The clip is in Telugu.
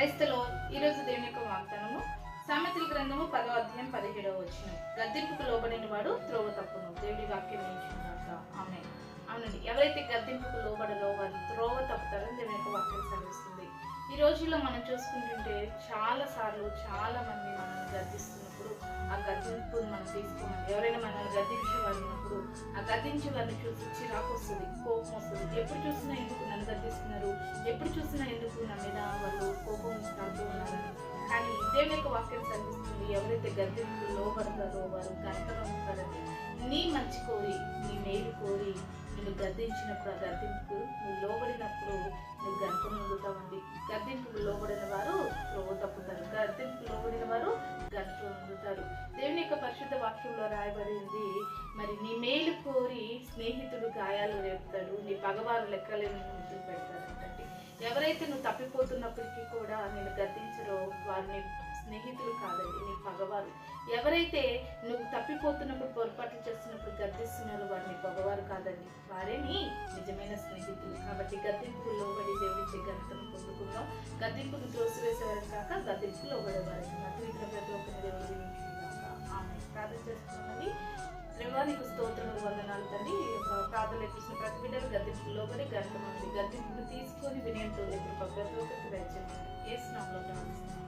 క్రైస్తలో ఈరోజు దేవుని యొక్క వాగ్దానము సామెతల గ్రంథము 10వ అధ్యాయం 17వ వచనం. గద్దింపుకు లోబడిన వాడు త్రోవ తప్పును. దేవుడి వాక్యం ఏంచున్నాక ఆమె అవునండి. ఎవరైతే గద్దింపుకు లోబడలో వారు త్రోవ తప్పుతారని దేవుని యొక్క వాక్యం సెలవిస్తుంది. ఈ రోజుల్లో మనం చూసుకుంటుంటే చాలా సార్లు చాలా మంది మనల్ని గద్దిస్తున్నప్పుడు ఆ గద్దింపును మనం తీసుకోమని, ఎవరైనా మనల్ని గద్దించే వాళ్ళు ఉన్నప్పుడు ఆ గద్దించే వారిని చూసి చిరాకు వస్తుంది, కోపం వస్తుంది. ఎప్పుడు చూసినా ఎందుకు నన్ను గద్దిస్తున్నారు, ఎప్పుడు చూసినా ఎందుకు నా మీద వాళ్ళు కోపం తాగుతూ ఉన్నారని. కానీ దేవుని యొక్క వాక్యం చదివిస్తుంది, ఎవరైతే గద్దింపుకు లోబడతారో వారు గంటలో ఉంటారని. నీ మంచి కోరి, నీ మేలు కోరి నువ్వు గద్దించినప్పుడు, ఆ గద్దింపుకు నువ్వు లోబడినప్పుడు నువ్వు గంట పొందుతావండి. గద్దింపుకు లోబడిన వారు త్రోవ తప్పుతారు, గద్దింపుకు లోబడిన వారు గంట పొందుతారు. దేవుని యొక్క పరిశుద్ధ వాక్యంలో రాయబడింది, మరి నీ మేలు కోరి స్నేహితుడు గాయాలు రేపుతాడు, నీ పగవారు లెక్కలేని ముద్దులు పెడతాడంటే. ఎవరైతే నువ్వు తప్పిపోతున్నప్పటికీ కూడా నేను గద్దించరో వారిని స్నేహితులు కాదండి, నీ పగవారు. ఎవరైతే నువ్వు తప్పిపోతున్నప్పుడు, పొరపాట్లు చేస్తున్నప్పుడు గద్దిస్తున్నారో వారిని పగవారు కాదండి, వారే నీ నిజమైన స్నేహితులు. కాబట్టి గద్దింపుకు లోబడి దేవుడిచ్చే ఘనతను పొందుకుందాం. గద్దింపును త్రోసివేసేవారు కాక గద్దింపుకు లోబడేవారు. అతీత ప్రతి ఒక్కరి దేవుడు దీవించుగాక. ఆమె ప్రార్థన చేస్తున్నామని దేవానికి స్తోత్రములు, వందనాలు తండ్రి. ప్రార్థనలు ఇచ్చిన ప్రతి బిడ్డలు గద్దింపుకు లోబడి గంటమంది గద్దింపును తీసుకొని వినయంతో ప్రతి ఒక్కరికి దయచేయండి. యేసు నామములో ప్రార్థిస్తున్నాను.